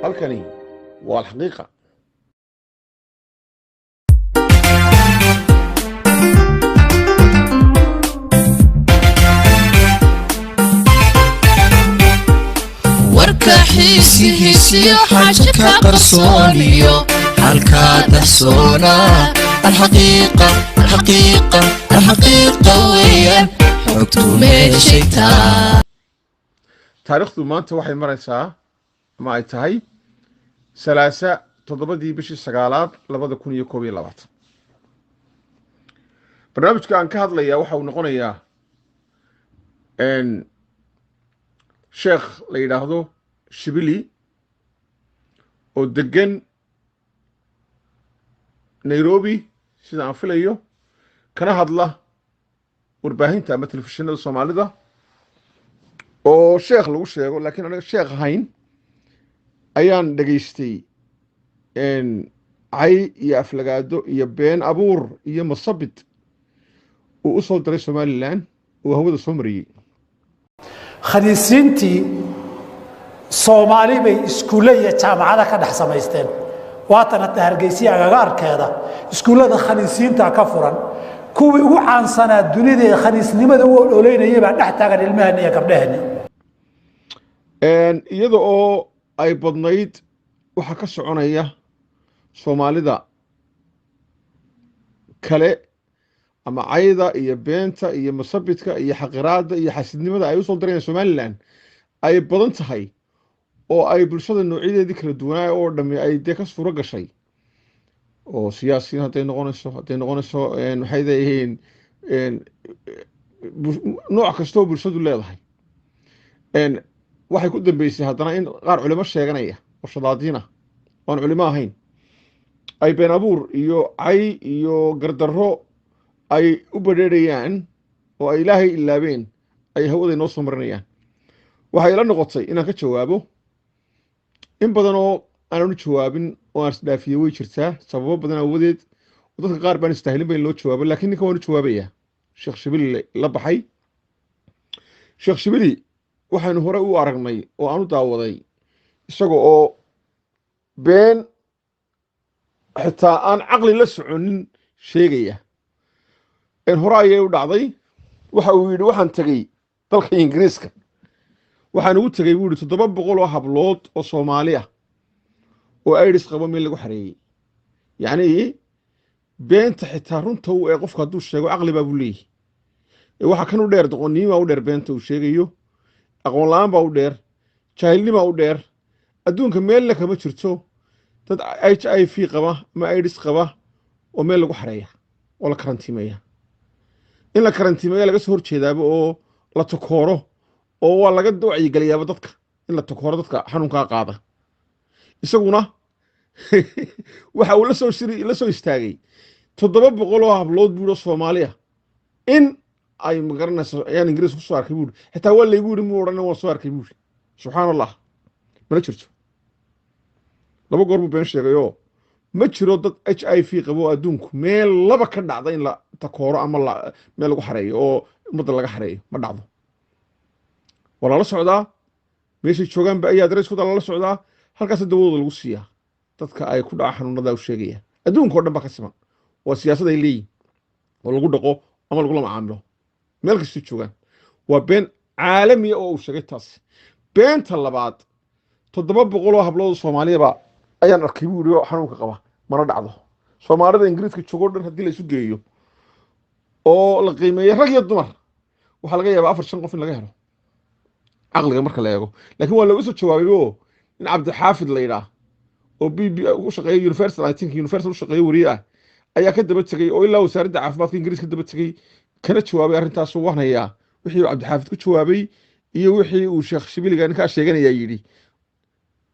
halkani waa alxaqiiqa. warka xiisihiisiyo xaaja ka qarsooniyo halkaa dahsoona alxaqiiqa weeyaan xogtu meeshaytaa. taariikhdu maanta waxay maraysaa ama ay tahay 7 bishii 9 2021. barnaamijka aan ka hadlayaa waxa uu noqonayaa sheekh la yidhaahdo Shibili oo degan Nairobi sida aan filayo kana hadla warbaahinta ama telefishinada Soomaalida oo sheekh lagu sheego laakiin aniga sheekh ahayn ayaan dhageystay ay iyo aflagaado iyo been abuur iyo masabid oo u soo diray Somaliland oo hawada soo mariyay. khaniisiintii Soomaali bay iskuulada jaamacada ka dhex samaysteen waatan hadda Hargeysa agaga arkeeda iskuulada khaniisiinta ka furan kuwii ugu caansanaa dunida khaniisnimada oo dholeynayay baa dhex taagan ilmahan iyo gabdhahan iyada oo ay badnayd waxa ka soconaya Soomaalida kale ama cayda iyo beenta iyo masabidka iyo xaqiraada iyo xasidnimada ay u soo direen Somaliland ay badan tahay oo ay bulshada noocyadeedii kala duwanaa oo dhammi ay ka suura gashay oo siyaasiyiin hadday noqonayso maxay leeyihiin nooc kastoo bulshadu leedahay waxay ku dambeysay haddana in qaar culimo sheeganaya oo shadaadiina waan culimo ahayn ay been abuur iyo cay iyo gardarro ay u badheerayaan oo ay ilaahay ilaabeen ay hawada noo soo marinayaan. waxay la noqotay inaan ka jawaabo in badan oo aanan u jawaabin oo aan isdhaafiyey way jirtaa sababo badan awadeed oo dadka qaar baan istaahilin bayn loo jawaabo laakiin ninka waan u jawaabayaa. sheekh Shibili la baxay. sheekh Shibili waxaanu hore u aragnay oo aan u daawaday isagoo oo been xitaa aan caqli la soconin sheegaya. hore ayay u dhacday waxa uu yidhi waxaan tegey dalka Ingiriiska waxaan ugu tegey buu yidhi 700 oo hablood oo Soomaali ah oo AIDS qabo meel lagu xareeyay. yacni beenta xitaa runta uu ee qofka hadduu sheego caqli baa buu leeyahay. waxa kan u dheer doqonnimo u dheer beenta uu sheegayo aqoon la'aan baa u dheer jaahilnimo u dheer adduunka meel la kama jirto dad HIV qaba ama AIDS qaba oo meel lagu xareeya oo la karantiimeeya. in la karantiimeeyo laga soo horjeedaaba oo la takooro oo waa laga wacyi galiyaaba dadka in la takooro dadka xanuunka qaada. isaguna waxa uu la soo istaagay 700 oo hablood buuro Soomaaliya in ay magaranayso ayaan Ingiriis ku soo arkay buur xitaa waa laygu yiri muu oran waa soo arkay buur subhanallah ma jirto. laba goor buu been sheegayo ma jiro dad HIV qabo adduunku meel laba ka dhacda in la takooro ama meel lagu xareeyo oo umada laga xareeyo ma dhacdo. wala la socdaa meesha joogan ba ay adrees ku la socdaa halkaas dawladda lagu siiyaa dadka ay ku dhaca xanuunada u sheegaya adduunka oo dhan ba ka siman waa siyaasad ay leeyihiin oo lagu dhaqo ama lagu macaamilo meel kasta joogan. waa been caalami oo uu sheegay taas. beenta labaad 700 oo hablood Soomaaliya ayaan arkay buu yiri xanuunka qaba mana dhacdo. Soomaalida Ingiriiska joogo dhan hadii la isu geeyo oo la qiimeeyo rag iyo dumar waxa laga yaabaa 4-5 qof in laga helo aqliga marka la eego. laakiin waa lagu soo jawaabay oo in Cabdi Xaafid la yiraahdo oo BB u shaqeeyo Universal u shaqeeyo wariye ah ayaa ka daba tagay oo ilaa wasaaradda caafimaadka Ingiriiska daba tagay kana jawaabay arrintaas oo wahnaya wixii Cabdi Xaafid ku jawaabay iyo wixii uu Sheekh Shibiliga ka sheeganaya yiri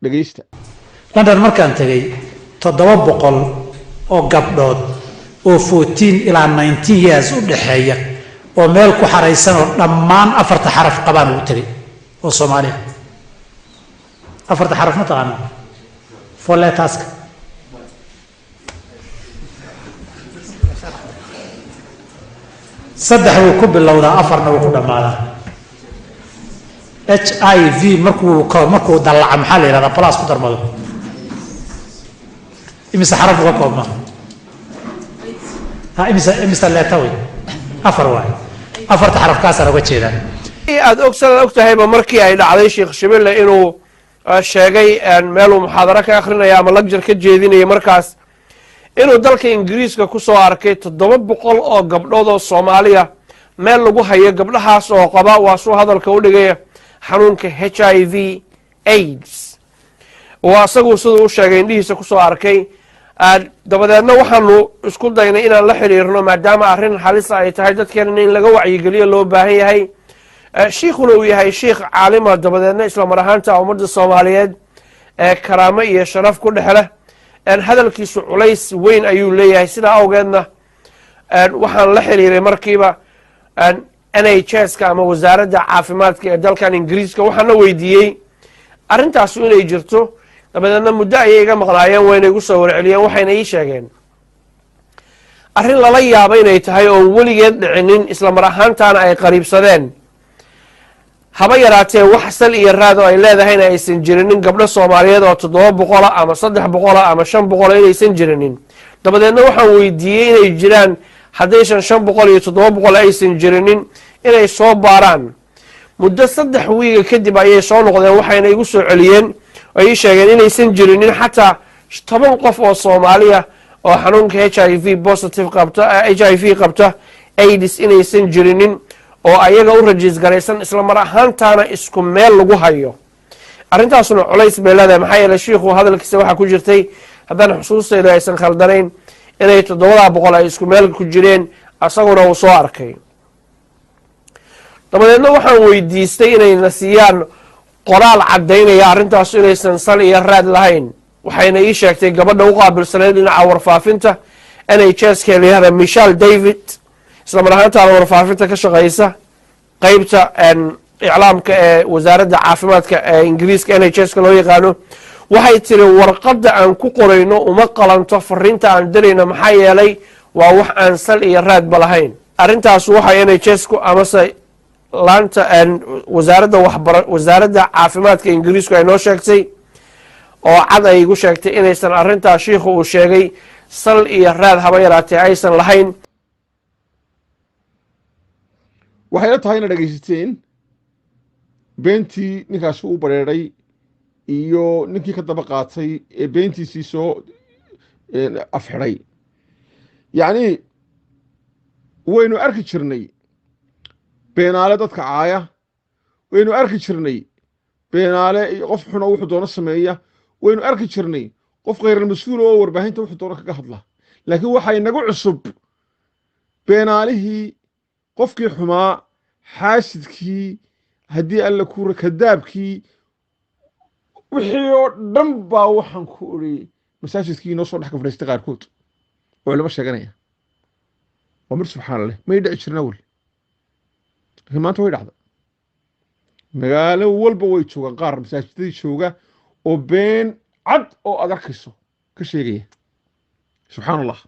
dhageysta. London markaan tagay 700 oo gabdhood oo 14 ilaa 19 years u dhaxeeya oo meel ku xareysan oo dhammaan 4 xaraf qabaan u tagay oo Soomaaliya 4 xaraf ma taqaan four letters saddex uu ku bilowdaa afarna uu ku dhamaadaa HIV markuu dalaca maxaa la yiraahdaa plus ku darmado imise xaraf uga koobma ha imise leeta wey afar waay afarta xarafkaasaan uga jeedaan aad ogtahayba markii ay dhacday sheekh Shibille inuu sheegay meeluu muxaadaro ka akhrinayo ama lagjar ka jeedinayo markaas inuu dalka Ingiriiska ku soo arkay 700 oo gabdhood oo Soomaaliya meel lagu hayo gabdhahaas oo qaba waa soo hadalka u dhigay xanuunka HIV AIDS waa asagu sidoo uu sheegay indhihiisa ku soo arkay dabadeedna waxaanu isku daynay inaan la xiriirno maadaama arrin halis ay tahay dadkeena in laga wacyigeliyo loo baahan yahay sheekhuna uu yahay sheekh caalima dabadeedna isla mar ahaanta ummadda Soomaaliyeed karaamo iyo sharaf ku dhexle hadalkiisu culays weyn ayuu leeyahay sida awgeedna waxaan la xiriiray markiiba NHS-ka ama wasaaradda caafimaadka ee dalkan Ingiriiska waxaana weydiiyey arrintaas inay jirto dabadeedna muddo ayay iga maqnaayeen wayna igu soo warceliyeen waxayna ii sheegeen arrin lala yaabo inay tahay oo weligeed dhicinin isla mar ahaantaana ay qariibsadeen haba yaraatee wax sal iyo raad oo ay leedahayna aysan jirinin gabdho Soomaaliyeed oo 700 ama 300 ama 500 inaysan jirinin dabadeedna waxaan weydiiyey inay jiraan haddaysan 500 iyo 700 aysan jirinin inay soo baaraan muddo 3 wiiga kadib ayay soo noqdeen waxayna igu soo celiyeen ay sheegeen inaysan jirinin xataa 10 qof oo Soomaaliya oo xanuunka HIV positive qabta HIV qabta AIDS inaysan jirinin oo ayaga u rajiis garaysan isla mar ahaantaana isku meel lagu hayo arrintaasuna culays bay leedahay maxaa yeelay sheekhu hadalkiisa waxa ku jirtay haddaan xusuustayda aysan khaldanayn inay 700 ay isku meel ku jireen asaguna uu soo arkay dabadeedna waxaan weydiistay inay nasiyaan qoraal cadaynaya arrintaas inaysan sal iyo raad lahayn waxayna ii sheegtay gabadha u qaabilsaneyd dhinaca warfaafinta NHS-ka leeyahay Michelle David isla mar ahaantaana warfaafinta ka shaqeysa qaybta iclaamka ee wasaaradda caafimaadka ee Ingiriiska NHS-ka loo yaqaano waxay tiri warqadda aan ku qorayno uma qalanto fariinta aan dirayno maxaa yeelay waa wax aan sal iyo raad ba lahayn arrintaas waxay NHS-ku amase laanta wasaaradda caafimaadka Ingiriisku ay noo sheegtay oo cad ay igu sheegtay inaysan arrintaas sheekhu uu sheegay sal iyo raad haba yaraatee aysan lahayn waxay la tahay inaad dhegaysateen beentii ninkaasi u bareeray iyo ninkii ka daba qaatay ee beentiisii soo afxidhay yacni waynu arki jirnay beenaale dadka caaya waynu arki jirnay beenaale qof xun oo wuxuu doono sameeya waynu arki jirnay qof khayral mas-uul oo warbaahinta wuxuu doono kaga hadla laakiin waxay nagu cusub beenaalihii qofkii xumaa xaasidkii haddii alla kuura kadaabkii wixii oo dhan baa waxaan ku ori masaajidkii inoo soo dhex ka fadhiistay qaarkood oo lama sheeganaya waa mir subxaana leh may dhici jirna weli laakiin maanta way dhacda magaalo walba way joogaan qaar masaajidadii jooga oo been cad oo aad arkayso ka sheegaya subxaan allah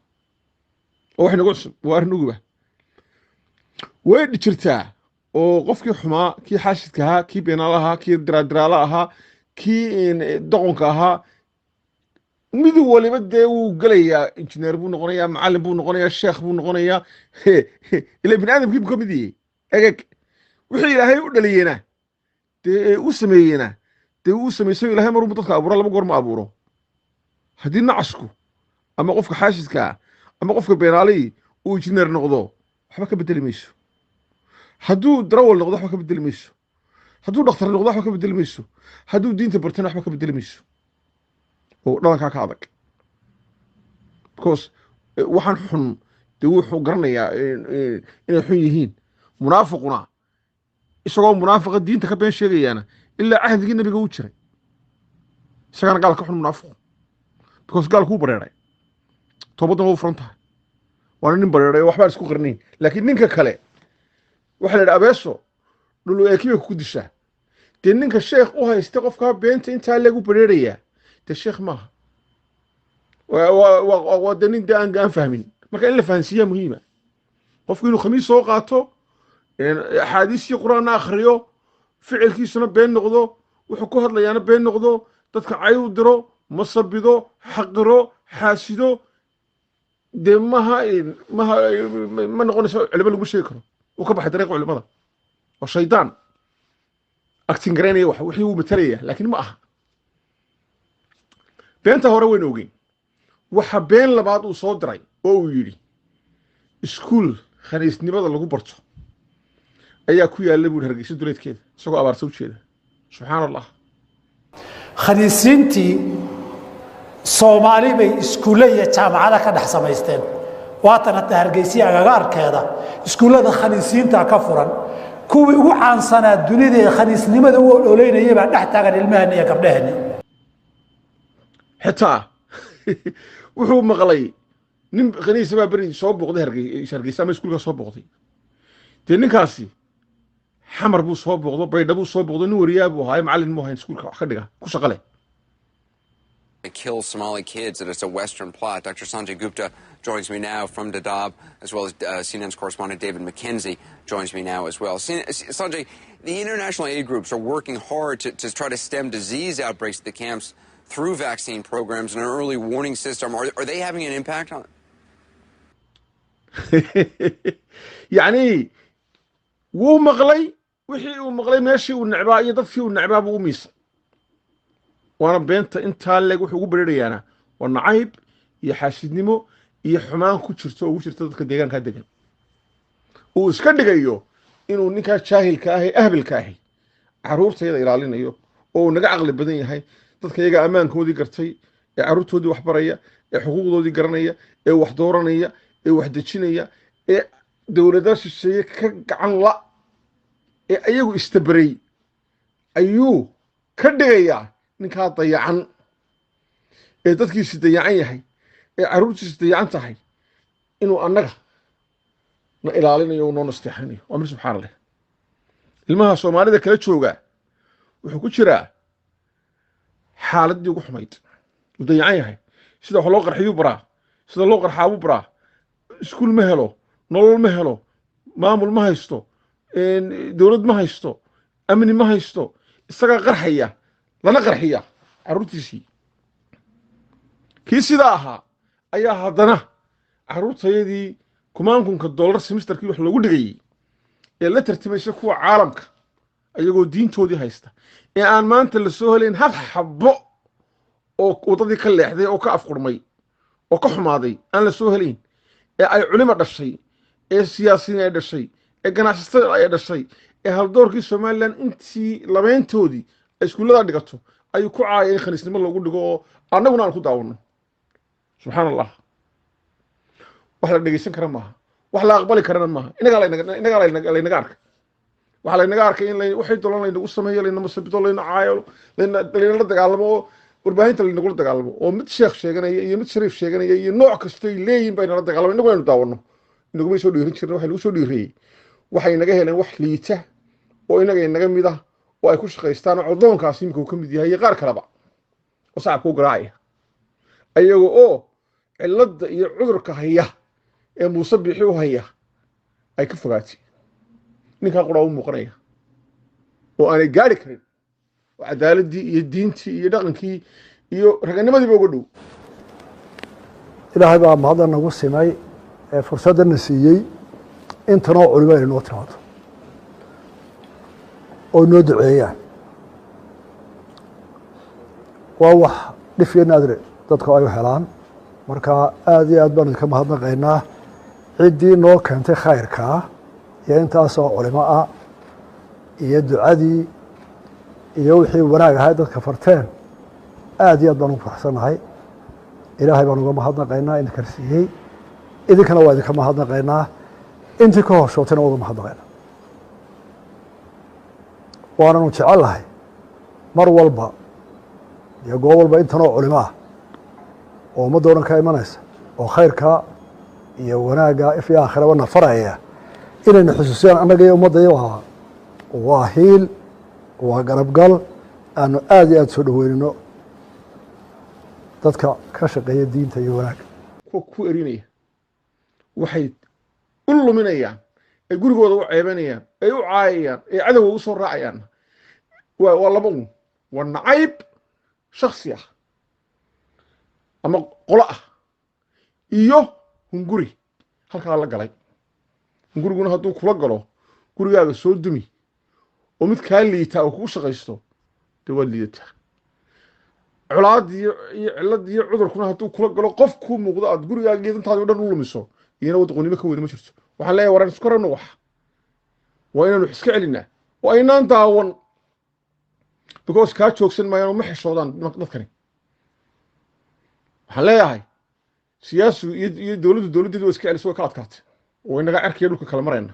oo wax nagu cusub waa arrin uguba way jirtaa oo qofkii xumaa kii xaashidka ahaa kii beenaala ahaa kii diraadiraala ahaa kii doqonka ahaa mid waliba dee wuu gelayaa injineer buu noqonayaa macallin buu noqonayaa sheekh buu noqonayaa ila bini aadamkii buu ka mid yahay egeg wixii ilaahay u dhaliyena dee u sameeyena dee uu samayso ilaahay maruu dadka abuuro laba goor ma abuuro haddii nacasku ama qofka xaashidka ama qofka beenaalii uu injineer noqdo waxba ka bedeli mayso hadduu darawal noqdo waxba ka bedeli mayso hadduu dhakhtar noqdo waxba ka bedeli mayso hadduu diinta bartana waxba ka bedeli mayso oo dhalankaa ka adag because waxaan xun dee wuxuu garanayaa inay xun yihiin munaafiquna isagoo munaafiqa diinta ka been sheegayaana ilaa cahdigii nabiga uu jiray isagaana gaal ka xun munaafiqu because gaal kuu bareeray toobaddan waa u furan tahay waana nin bareeray oo waxbaan isku qarnayn laakiin ninka kale waxaa la yidhi abeeso dhulu eekiba ku dishaa dee ninka sheekh u haysta qofkaa beenta intaa lagu bareerayaa dee sheekh maaha waa dee nin dee aan fahmin marka in la fahansiiyaa muhiima qofku inuu khamiis soo qaato axaadiistii qur-aanna akhriyo ficilkiisuna been noqdo wuxuu ku hadlayaana been noqdo dadka cay u diro masabido xaqiro حاسدو دي ما نقول علماء لو شيكرو وكبح طريق علماء والشيطان اكتين غريني وحي هو متريه لكن ما اها بينتا هore weyn ogeyn waxa been labaad uu soo diray oo uu yiri iskuul khaniisnimada lagu barto ayaa ku yaala buu Hargeysa duleedkeeda isagoo abaarso u jeeda subhanallah khaniisintii Soomaali bay iskuulada jaamacada ka dhex samaysteen waatan hada Hargeysa agaga arkeeda iskuulada khaniisinta ka furan kuwii ugu caansanaa dunida ee khaniisnimada uu dholeynayay baa dhex taagan ilmahan iyo gabdhahan xitaa wuxuu maqlay nin khaniis baa bari soo boqday Hargeysa ama iskuulka soo boqday dee ninkaasi xamar buu soo boqdo baydha buu soo boqdo nin wariyaa buu ahaa macallin mu ahayn iskuulka wax ka dhiga ku shaqale kill Somali kids, that it's a Western plot. Dr. Sanjay Gupta joins me now from Dadaab, as well as CNN's correspondent David McKenzie joins me now as well. Sanjay, the international aid groups are working hard to try to stem disease outbreaks at the camps through vaccine programs and an early warning system. Are they having an impact on it? يعني wuu maqlay wixii uu maqlay meeshii uu nacbaa iyo dadkii uu nacbaa buu u miisay وانا بنت انت اللي wuxuu ugu bareerayaana waa nacayb iyo xaasidnimo iyo xumaan ku jirto oo jirto dadka deegaanka degan oo iska dhigayo inuu ninka jaahilka ah ee ahbilka ah caruurtayda ilaalinayo oo naga aqli badan yahay dadka iyaga amaankoodii gartay ee caruurtoodii wax baraya ee xuquuqdoodii garanaya ee wax dooranaya ee wax dejinaya ee dawladda shisheeye ka gacan la ee ayagu istabaray ayuu ka dhigayaa ninka dayacan ee dadkiisa dayacan yahay ee caruurtiisa dayacan tahay inuu annaga na ilaalinayo noo nasteexanayo waa subxaanallah ilmaha Soomaalida kala jooga wuxuu ku jiraa xaaladii ugu xumayd uu dayacan yahay sida wax loo qarxiyo baraa sida loo qarxaabo baraa iskuul ma helo nolol ma helo maamul ma haysto dawlad ma haysto amni ma haysto isaga qarxaya lana qarxiya caruurtiisii kii sida ahaa ayaa haddana caruurtayadii kumaankunka dollar semesterkii wax loogu dhigayay ee la tartimaysa kuwa caalamka ayagoo diintoodii haysta ee aan maanta la soo helayn hal xabbo oo wadadii ka leexday oo ka afqurmay oo ka xumaaday aan la soo helayn ee ay culimo dhashay ee siyaasiyiin ay dhashay ee ganacsatada ay dhashay ee haldoorkii Soomaaliland intii labeyntoodii iskuulada dhigato ay ku caayeen khaniisnimo lagu dhigo oo annaguna aan ku daawano subhanallah wax la dhageysan kara maaha wax la aqbali karana maaha inaga la arka waxa la naga arkay in waxay dolan laynagu sameeyo laynagu sabido layna caayo layna la dagaalamo warbaahinta laynagu dagaalamo oo mid sheekh sheeganaya iyo mid shariif sheeganaya iyo nooc kasta ay leeyihiin bayna la dagaalamo inagu aynu daawano inagu soo dhiirin jirnay waxa lagu soo dhiiriyay waxay naga heleen wax liita oo inaga naga mid ah oo ay ku shaqeystaan codonkaas imika uu ka mid yahay qaar kaleba oo saacku garaacay ayaga oo cilada iyo cudurka haya ee Muuse bixi u haya ay ka fogaatay ninka qura u muuqanaya oo aanay gaari karin oo cadaaladii iyo diintii iyo dhaqankii iyo raganimadii ugu dhow ilaahay baa mahad nagu simay ee fursadana siiyay intanoo culimo inoo timaado oo noo duceeyaan waa wax dhif iyo naadir dadka ay helaan marka aad iyo aad baan idinka mahadnaqaynaa ciddii noo keentay khayrka iyo intaasoo culimo ah iyo ducadii iyo wixii wanaag ahay dadka farteen aad iyo aad baan ugu faraxsanahay ilaahay baan uga mahadnaqaynaa idinka siiyey idinkana waa idinka mahadnaqaynaa intii ka hoshootayna waa uga mahadnaqaynaa waananu jecelahay mar walba iyo goob walba intanoo culimo ah oo ummadda o dhan ka imanaysa oo khayrka iyo wanaagga if iyo aakhiraba nafaraya inayna xusuusiyaan annaga iyo ummadda waa hiil waa garabgal aanu aad iyo aad soo dhaweynino dadka ka shaqeeya diinta iyo wanaagga ku erinaya waxay u luminayaan ay gurigooda u ceebanayaan ay u caayayaan ay cadowga u soo raacayaan waa laba un waa nacayb shakhsi ah ama qolo ah iyo hunguri halkaa la galay hunguriguna hadduu kula galo gurigaaga soo dumi oo mid kaa liitaa oo kugu shaqaysto dee waad liidataa colaad iyo cillad iyo cudurkuna hadduu kula galo qof kuu muuqdo aad gurigaaga intaadi o dhan u lumiso iyana wadaqoonnimo ka weyne ma jirto waxaan leeyahay waraan isku ranno wax waa inaanu iska celinaa oo aynaan daawan because kaa joogsan maayaan oo ma xishoodaan dadkani waxaan leeyahay siyaasigu iyo dowladdeedu way iska celiso way ka adkaatay oo inaga cerkiya dhulka kala marayna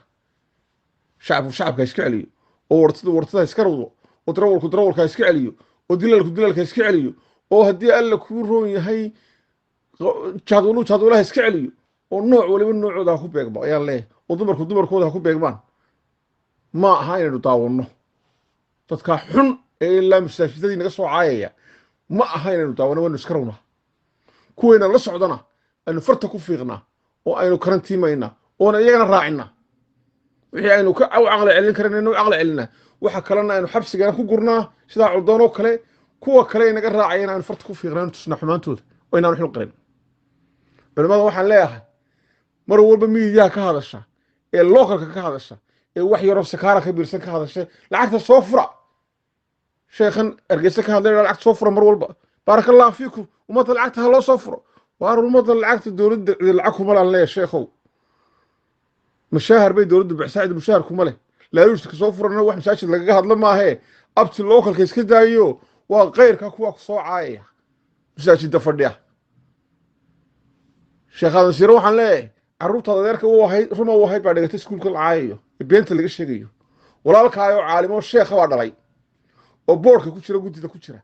shacabka iska celiyo oo wartada iska rawdo oo darawalka iska celiyo oo dilaalka iska celiyo oo haddii alla kuu roon yahay jaadwalaha iska celiyo oo nooc waliba noocooda ha ku beegmo ayaan leeyahay oo dumarkooda ha ku beegmaan ma aha inaynu daawanno dadkaa xun ee ilaa masaajidadii naga soo caayaya ma aha inaynu daawanno waynu iska rawnaa kuwayna la socdana aynu farta ku fiiqnaa oo aynu karantiimaynaa oona iyagana raacinaa wixii aynu ka caqli celin karan inaynu caqli celinaa waxa kalena aynu xabsigana ku gurnaa sidaa cuddoon oo kale kuwa kale inaga raacayana aynu farta ku fiiqnaa aynu tusnaa xumaantooda oo inaanu xil qarin culimmada waxaan leeyahay mar walba miidiyaha ka hadasha ee localka ka hadasha ee wax yaroo sakaara ka biirsan ka hadasha lacagta soo fura sheekhan ergeysa ka hadlay lacagta soo fura mar walba baarakallahu fiikum ummadda lacagta ha loo soo furo waar ummadda lacagta dowladda lacag kuma laan leeyahay sheekhow mashaahar bay dowladdu bixsaacid mushaahar kuma leh laaluushka soo furana wax masaajid lagaga hadla maahee abti localka iska daayo waa qayrka kuwa soo caayaya masaajidda fadhiya sheekhadan siro waxaan leeyahay carruurtaada adeerka ruma u ahayd baa dhigatay iskuulka la caayayo ee beenta laga sheegayo walaalkaayoo caalimo sheekha baa dhalay oo boorka ku jira guddida ku jira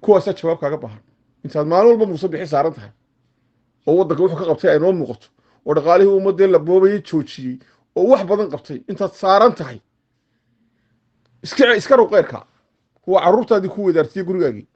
kuwaasaa jawaab kaaga baahan intaad maalin walba muuse bixi saaran tahay oo waddanka wuxuu ka qabtay ay noo muuqato oo dhaqaalihii ummaddee la boobayay joojiyey oo wax badan qabtay intaad saaran tahay iska row qayrka kuwa carruurtaadii ku wadaartiyey gurigaagii